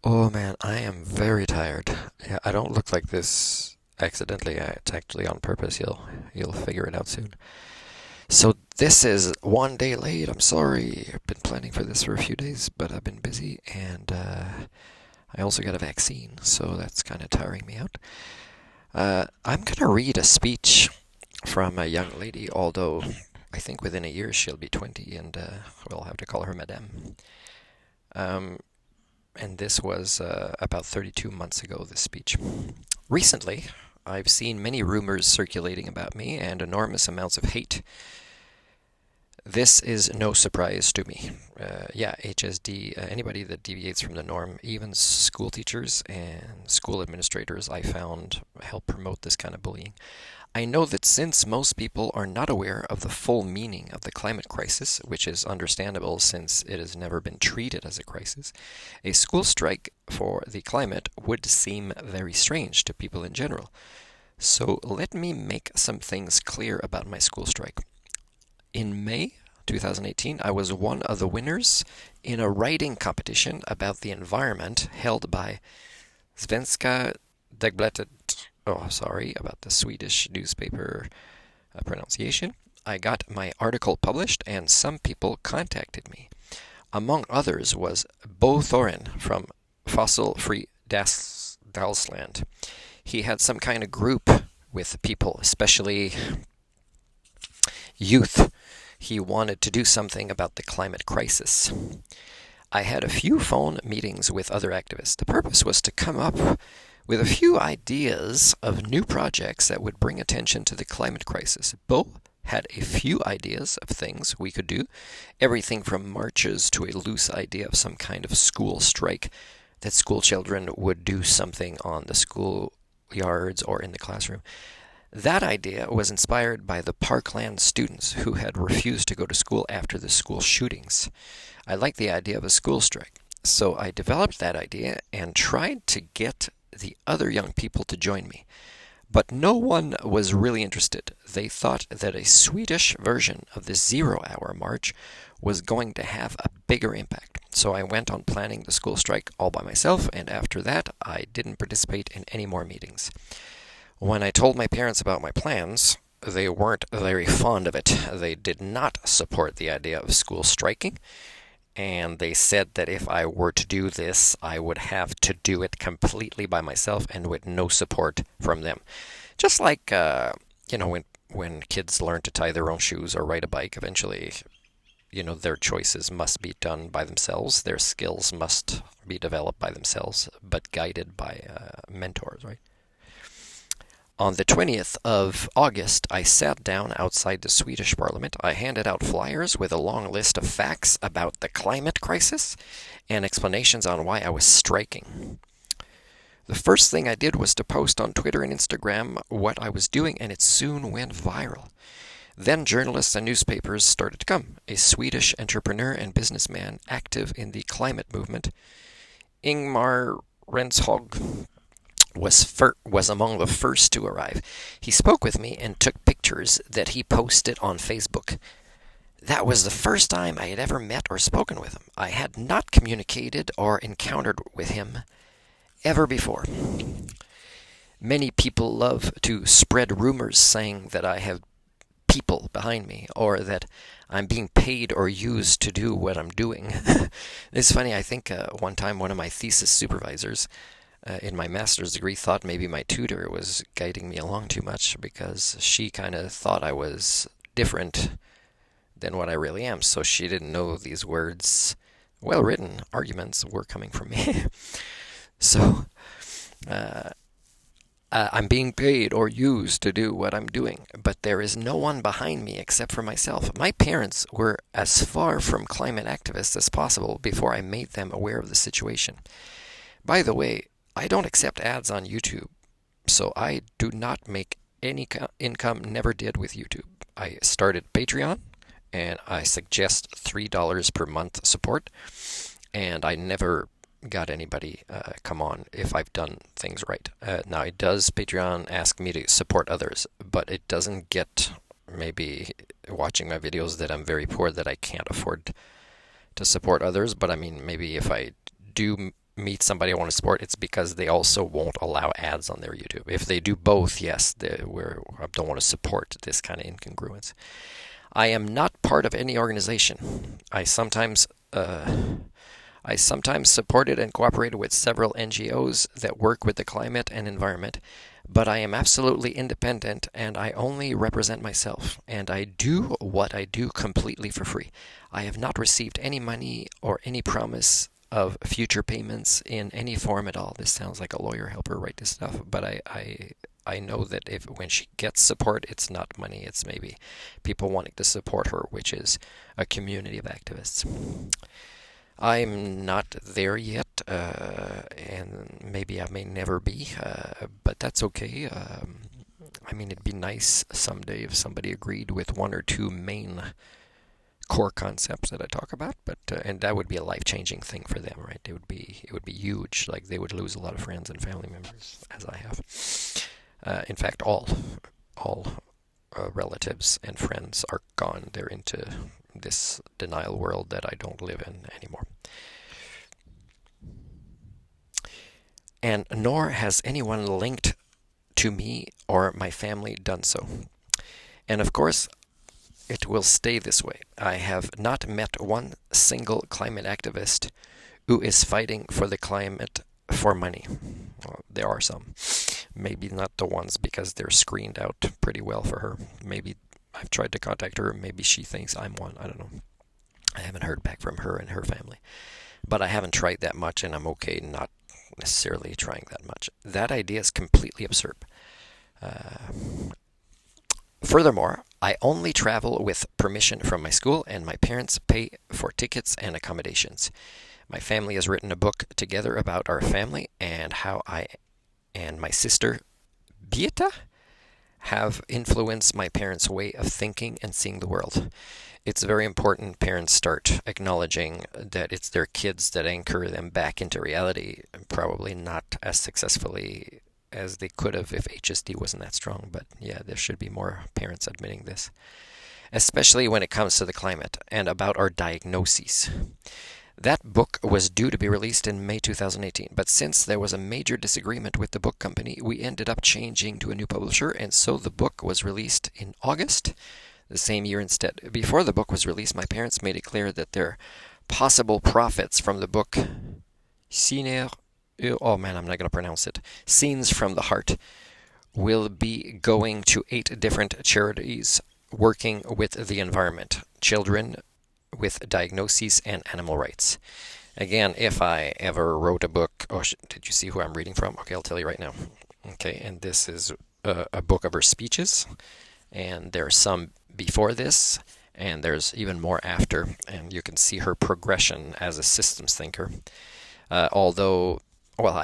Oh man, I am very tired. Yeah, I don't look like this accidentally. It's actually on purpose. You'll figure it out soon. So this is one day late. I'm sorry. I've been planning for this for a few days, but I've been busy, and I also got a vaccine, so that's kind of tiring me out. I'm gonna read a speech from a young lady, although I think within a year she'll be 20, and we'll have to call her Madame. Um, and this was about 32 months ago, this speech. Recently, I've seen many rumors circulating about me and enormous amounts of hate. This is no surprise to me. Yeah, HSD, anybody that deviates from the norm, even school teachers and school administrators, I found help promote this kind of bullying. I know that since most people are not aware of the full meaning of the climate crisis, which is understandable since it has never been treated as a crisis, a school strike for the climate would seem very strange to people in general. So let me make some things clear about my school strike. In May 2018, I was one of the winners in a writing competition about the environment held by Svenska Dagbladet. Oh, sorry about the Swedish newspaper pronunciation. I got my article published, and some people contacted me. Among others was Bo Thorin from Fossil Free Dalsland. He had some kind of group with people, especially youth. He wanted to do something about the climate crisis. I had a few phone meetings with other activists. The purpose was to come up with a few ideas of new projects that would bring attention to the climate crisis. Bo had a few ideas of things we could do, everything from marches to a loose idea of some kind of school strike, that school children would do something on the school yards or in the classroom. That idea was inspired by the Parkland students who had refused to go to school after the school shootings. I liked the idea of a school strike, so I developed that idea and tried to get the other young people to join me. But no one was really interested. They thought that a Swedish version of the zero-hour march was going to have a bigger impact. So I went on planning the school strike all by myself, and after that I didn't participate in any more meetings. When I told my parents about my plans, they weren't very fond of it. They did not support the idea of school striking, and they said that if I were to do this, I would have to do it completely by myself and with no support from them. Just like, when kids learn to tie their own shoes or ride a bike, eventually, their choices must be done by themselves. Their skills must be developed by themselves, but guided by mentors, right? On the 20th of August, I sat down outside the Swedish parliament. I handed out flyers with a long list of facts about the climate crisis and explanations on why I was striking. The first thing I did was to post on Twitter and Instagram what I was doing, and it soon went viral. Then journalists and newspapers started to come. A Swedish entrepreneur and businessman active in the climate movement, Ingmar Renshog, was among the first to arrive. He spoke with me and took pictures that he posted on Facebook. That was the first time I had ever met or spoken with him. I had not communicated or encountered with him ever before. Many people love to spread rumors saying that I have people behind me or that I'm being paid or used to do what I'm doing. It's funny, I think one time one of my thesis supervisors in my master's degree thought maybe my tutor was guiding me along too much because she kind of thought I was different than what I really am. So she didn't know these words, well written arguments, were coming from me. So I'm being paid or used to do what I'm doing, but there is no one behind me except for myself. My parents were as far from climate activists as possible before I made them aware of the situation. By the way, I don't accept ads on YouTube, so I do not make any income, never did with YouTube. I started Patreon, and I suggest $3 per month support, and I never got anybody come on if I've done things right. Now, it does, Patreon, ask me to support others, but it doesn't get maybe watching my videos that I'm very poor that I can't afford to support others. But I mean, maybe if I do meet somebody I want to support, it's because they also won't allow ads on their YouTube. If they do both, yes, I don't want to support this kind of incongruence. I am not part of any organization. I sometimes supported and cooperated with several NGOs that work with the climate and environment, but I am absolutely independent and I only represent myself, and I do what I do completely for free. I have not received any money or any promise of future payments in any form at all. This sounds like a lawyer. Help her write this stuff, but I know that if when she gets support, it's not money. It's maybe people wanting to support her, which is a community of activists. I'm not there yet, and maybe I may never be, but that's okay. I mean, it'd be nice someday if somebody agreed with one or two main core concepts that I talk about, but and that would be a life-changing thing for them, right? It would be huge. Like they would lose a lot of friends and family members, as I have. In fact, all relatives and friends are gone. They're into this denial world that I don't live in anymore. And nor has anyone linked to me or my family done so. And of course, it will stay this way. I have not met one single climate activist who is fighting for the climate for money. Well, there are some. Maybe not the ones because they're screened out pretty well for her. Maybe I've tried to contact her. Maybe she thinks I'm one. I don't know. I haven't heard back from her and her family. But I haven't tried that much, and I'm okay not necessarily trying that much. That idea is completely absurd. Furthermore, I only travel with permission from my school, and my parents pay for tickets and accommodations. My family has written a book together about our family and how I and my sister, Beata, have influenced my parents' way of thinking and seeing the world. It's very important parents start acknowledging that it's their kids that anchor them back into reality, probably not as successfully as they could have if HSD wasn't that strong. But yeah, there should be more parents admitting this, especially when it comes to the climate and about our diagnoses. That book was due to be released in May 2018, but since there was a major disagreement with the book company, we ended up changing to a new publisher, and so the book was released in August the same year instead. Before the book was released, my parents made it clear that their possible profits from the book oh man, I'm not going to pronounce it, Scenes from the Heart, will be going to 8 different charities working with the environment, children with diagnoses, and animal rights. Again, if I ever wrote a book, did you see who I'm reading from? Okay, I'll tell you right now. Okay, and this is a book of her speeches, and there's some before this, and there's even more after, and you can see her progression as a systems thinker.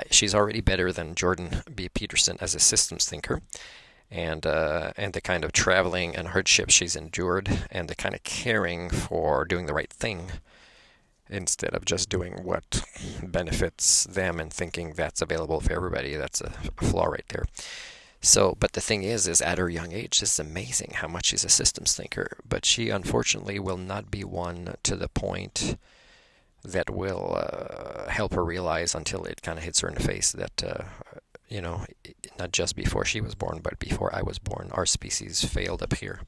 She's already better than Jordan B. Peterson as a systems thinker, and the kind of traveling and hardship she's endured, and the kind of caring for doing the right thing instead of just doing what benefits them and thinking that's available for everybody. That's a flaw right there. So, but the thing is at her young age, it's amazing how much she's a systems thinker. But she unfortunately will not be one to the point that will help her realize until it kind of hits her in the face that, not just before she was born, but before I was born, our species failed up here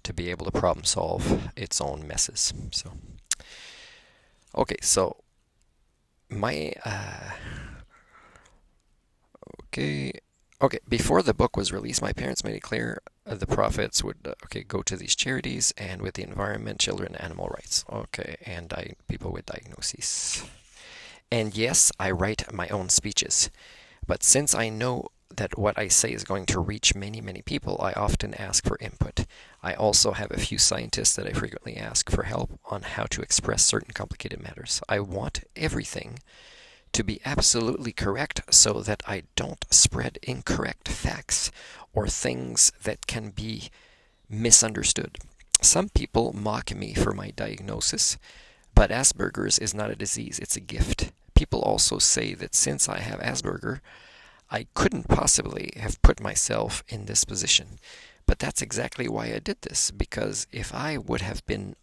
to be able to problem solve its own messes. So, okay, so before the book was released, my parents made it clear the profits would go to these charities and with the environment, children, animal rights. Okay, and people with diagnoses. And yes, I write my own speeches. But since I know that what I say is going to reach many, many people, I often ask for input. I also have a few scientists that I frequently ask for help on how to express certain complicated matters. I want everything to be absolutely correct so that I don't spread incorrect facts or things that can be misunderstood. Some people mock me for my diagnosis, but Asperger's is not a disease, it's a gift. People also say that since I have Asperger, I couldn't possibly have put myself in this position. But that's exactly why I did this, because if I would have been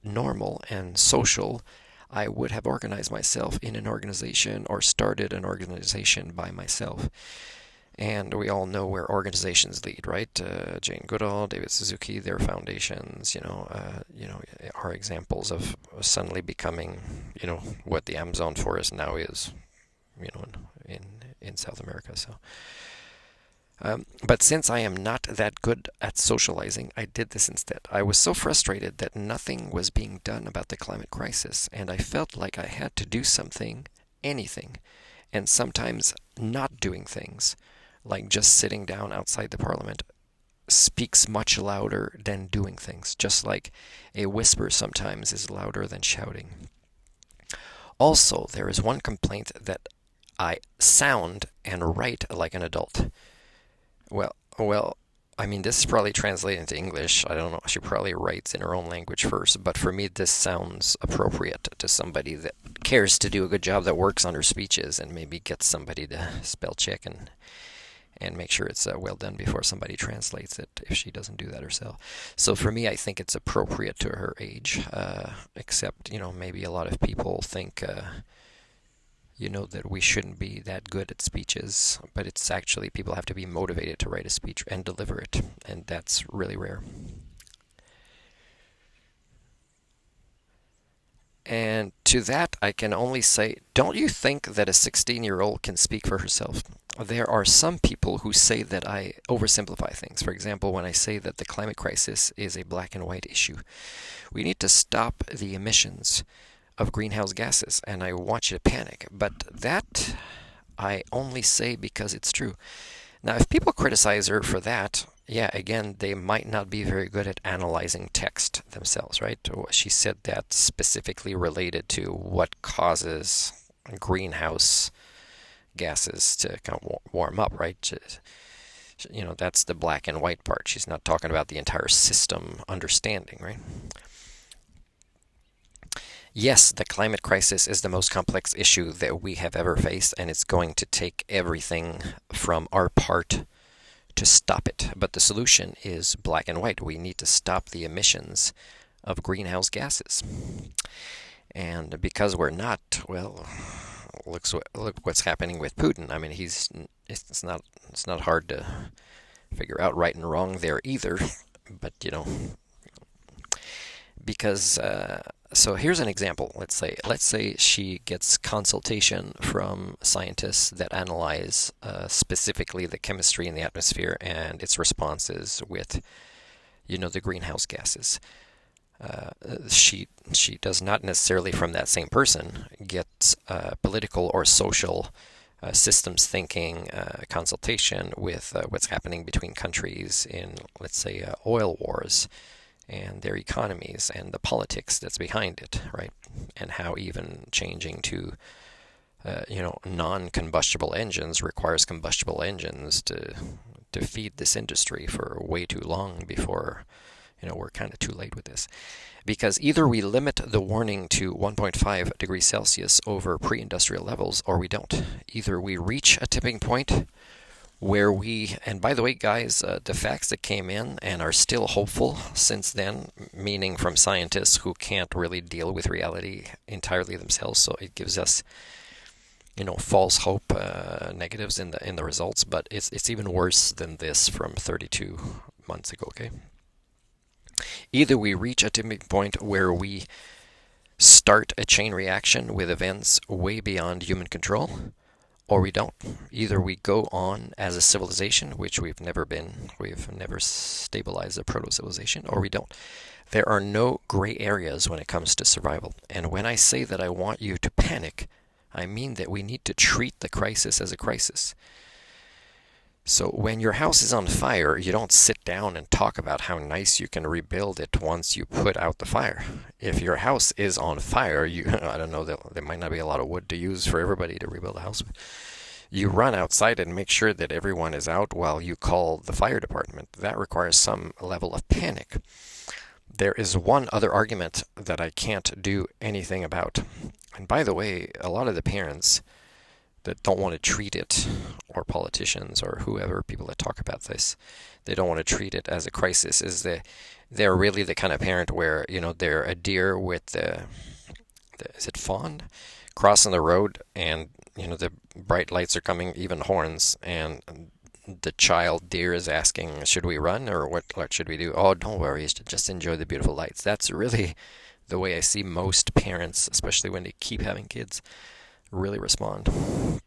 normal and social, I would have organized myself in an organization or started an organization by myself. And we all know where organizations lead, right? Jane Goodall, David Suzuki, their foundations, are examples of suddenly becoming, what the Amazon forest now is, in South America. So, but since I am not that good at socializing, I did this instead. I was so frustrated that nothing was being done about the climate crisis, and I felt like I had to do something, anything, and sometimes not doing things, like just sitting down outside the parliament, speaks much louder than doing things, just like a whisper sometimes is louder than shouting. Also, there is one complaint that I sound and write like an adult. Well, I mean, this is probably translated into English. I don't know. She probably writes in her own language first, but for me, this sounds appropriate to somebody that cares to do a good job, that works on her speeches, and maybe gets somebody to spell check and make sure it's well done before somebody translates it, if she doesn't do that herself. So for me, I think it's appropriate to her age, except, maybe a lot of people think, that we shouldn't be that good at speeches, but it's actually people have to be motivated to write a speech and deliver it, and that's really rare. And to that, I can only say, don't you think that a 16-year-old can speak for herself? There are some people who say that I oversimplify things. For example, when I say that the climate crisis is a black and white issue. We need to stop the emissions of greenhouse gases, and I want you to panic. But that I only say because it's true. Now, if people criticize her for that, yeah, again, they might not be very good at analyzing text themselves, right? She said that specifically related to what causes greenhouse gases to kind of warm up, right? That's the black and white part. She's not talking about the entire system understanding, right? Yes, the climate crisis is the most complex issue that we have ever faced, and it's going to take everything from our part to stop it. But the solution is black and white. We need to stop the emissions of greenhouse gases. And because we're not, well, look what's happening with Putin. I mean, it's not hard to figure out right and wrong there either. But because so here's an example. Let's say she gets consultation from scientists that analyze specifically the chemistry in the atmosphere and its responses with the greenhouse gases. She does not necessarily from that same person get political or social systems thinking consultation with what's happening between countries in, let's say, oil wars and their economies and the politics that's behind it, right? And how even changing to non-combustible engines requires combustible engines to feed this industry for way too long before we're kind of too late with this. Because either we limit the warning to 1.5 degrees Celsius over pre-industrial levels, or we don't. Either we reach a tipping point where and by the way, guys, the facts that came in and are still hopeful since then, meaning from scientists who can't really deal with reality entirely themselves, so it gives us, false hope, negatives in the results, but it's even worse than this from 32 months ago, okay? Either we reach a tipping point where we start a chain reaction with events way beyond human control, or we don't. Either we go on as a civilization, which we've never stabilized a proto-civilization, or we don't. There are no gray areas when it comes to survival. And when I say that I want you to panic, I mean that we need to treat the crisis as a crisis. So when your house is on fire, you don't sit down and talk about how nice you can rebuild it once you put out the fire. If your house is on fire, I don't know, there might not be a lot of wood to use for everybody to rebuild a house. You run outside and make sure that everyone is out while you call the fire department. That requires some level of panic. There is one other argument that I can't do anything about. And by the way, a lot of the parents that don't want to treat it, or politicians or whoever, people that talk about this, they don't want to treat it as a crisis, they're really the kind of parent where, they're a deer with the is it fawn, crossing the road, and the bright lights are coming, even horns, and the child deer is asking, should we run or what should we do? Oh, don't worry, just enjoy the beautiful lights. That's really the way I see most parents, especially when they keep having kids, really respond.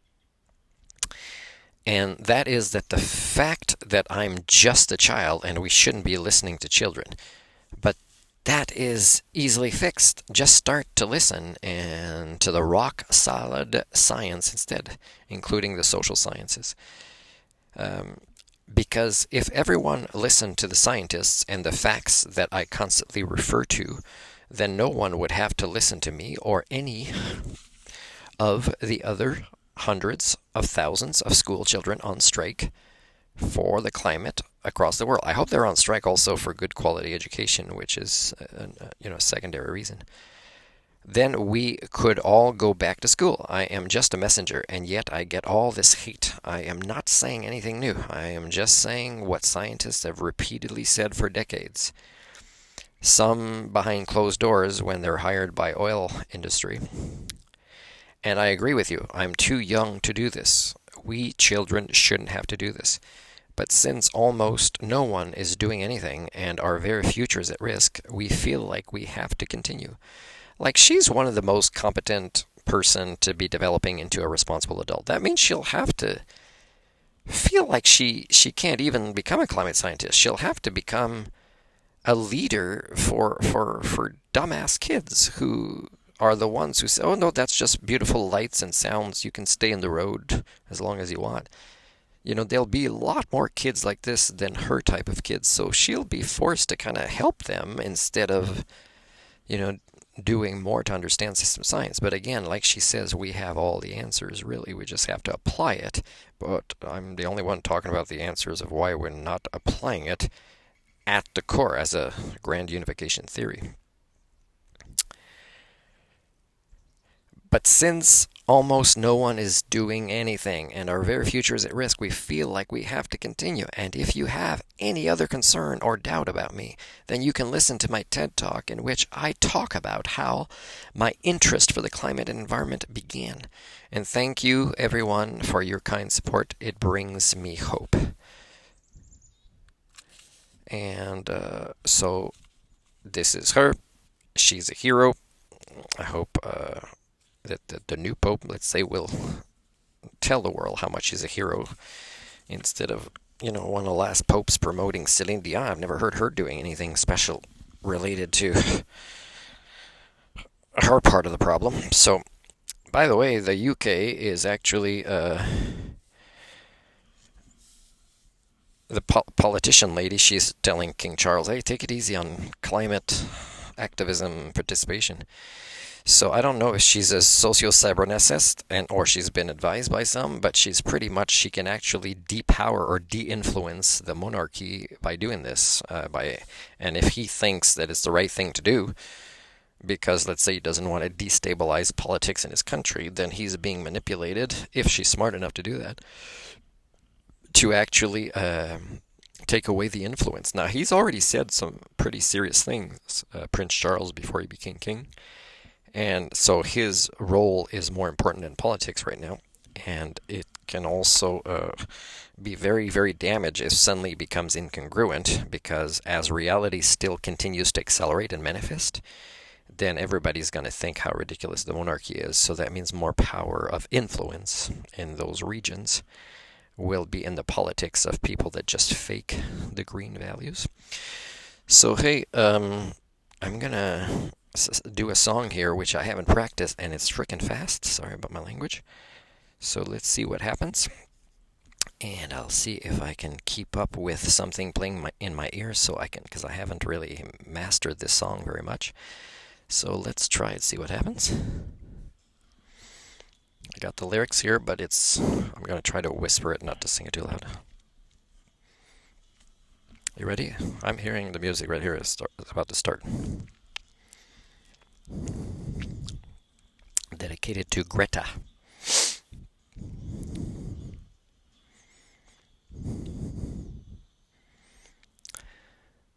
And that is that the fact that I'm just a child and we shouldn't be listening to children. But that is easily fixed. Just start to listen and to the rock solid science instead, including the social sciences. Because if everyone listened to the scientists and the facts that I constantly refer to, then no one would have to listen to me or any of the other hundreds of thousands of school children on strike for the climate across the world. I hope they're on strike also for good quality education, which is a secondary reason. Then we could all go back to school. I am just a messenger, and yet I get all this hate. I am not saying anything new. I am just saying what scientists have repeatedly said for decades. Some behind closed doors when they're hired by oil industry. And I agree with you. I'm too young to do this. We children shouldn't have to do this. But since almost no one is doing anything and our very future is at risk, we feel like we have to continue. Like, she's one of the most competent person to be developing into a responsible adult. That means she'll have to feel like she can't even become a climate scientist. She'll have to become a leader for dumbass kids who are the ones who say, oh no, that's just beautiful lights and sounds. You can stay in the road as long as you want. There'll be a lot more kids like this than her type of kids. So she'll be forced to kind of help them instead of, doing more to understand system science. But again, like she says, we have all the answers, really. We just have to apply it. But I'm the only one talking about the answers of why we're not applying it at the core as a grand unification theory. But since almost no one is doing anything and our very future is at risk, we feel like we have to continue. And if you have any other concern or doubt about me, then you can listen to my TED Talk in which I talk about how my interest for the climate and environment began. And thank you, everyone, for your kind support. It brings me hope. And so this is her. She's a hero. I hope that the new Pope, let's say, will tell the world how much he's a hero instead of, one of the last popes promoting Celine Dion. I've never heard her doing anything special related to her part of the problem. So, by the way, the UK is actually the politician lady. She's telling King Charles, hey, take it easy on climate activism participation. So I don't know if she's a socio-cybernetist or she's been advised by some, but she's pretty much, she can actually depower or de-influence the monarchy by doing this. And if he thinks that it's the right thing to do, because let's say he doesn't want to destabilize politics in his country, then he's being manipulated, if she's smart enough to do that, to actually take away the influence. Now, he's already said some pretty serious things, Prince Charles, before he became king. And so his role is more important in politics right now. And it can also be very, very damaged if suddenly it becomes incongruent, because as reality still continues to accelerate and manifest, then everybody's going to think how ridiculous the monarchy is. So that means more power of influence in those regions will be in the politics of people that just fake the green values. So, hey, I'm going to do a song here which I haven't practiced, and it's frickin' fast. Sorry about my language. So let's see what happens, and I'll see if I can keep up with something playing in my ears, so I can, because I haven't really mastered this song very much. So let's try it, see what happens. I got the lyrics here, but I'm going to try to whisper it, not to sing it too loud. You ready? I'm hearing the music right here. It's about to start. Dedicated to Greta.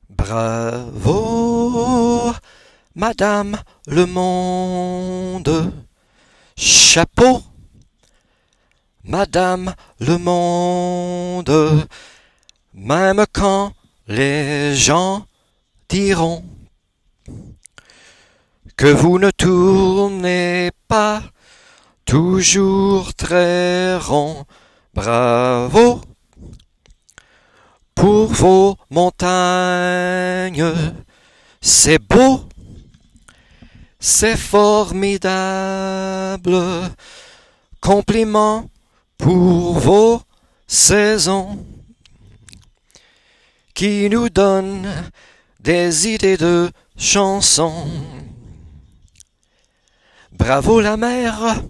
Bravo, Madame le monde, chapeau. Madame le monde, même quand les gens diront que vous ne tournez pas toujours très rond. Bravo pour vos montagnes, c'est beau, c'est formidable. Compliment pour vos saisons qui nous donnent des idées de chansons. Bravo la mer,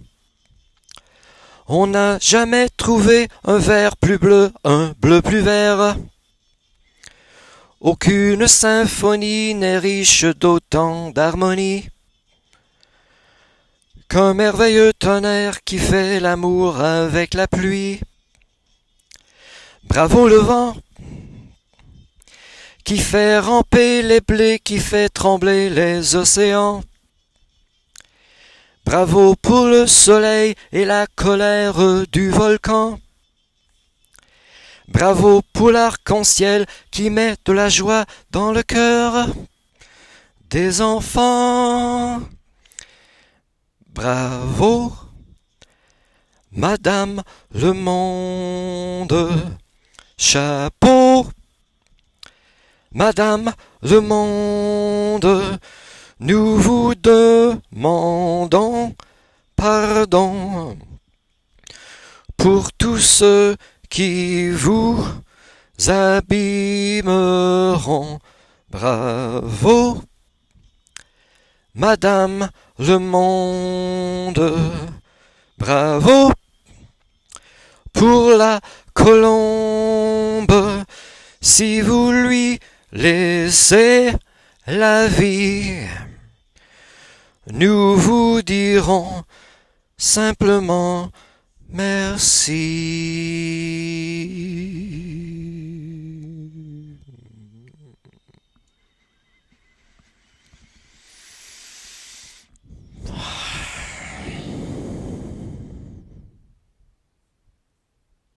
on n'a jamais trouvé un vert plus bleu, un bleu plus vert. Aucune symphonie n'est riche d'autant d'harmonie qu'un merveilleux tonnerre qui fait l'amour avec la pluie. Bravo le vent, qui fait ramper les blés, qui fait trembler les océans. Bravo pour le soleil et la colère du volcan. Bravo pour l'arc-en-ciel qui met de la joie dans le cœur des enfants. Bravo, Madame le monde, chapeau. Madame le monde, nous vous demandons pardon pour tous ceux qui vous abîmeront. Bravo, Madame le monde, bravo pour la colombe, si vous lui laissez la vie, nous vous dirons simplement merci.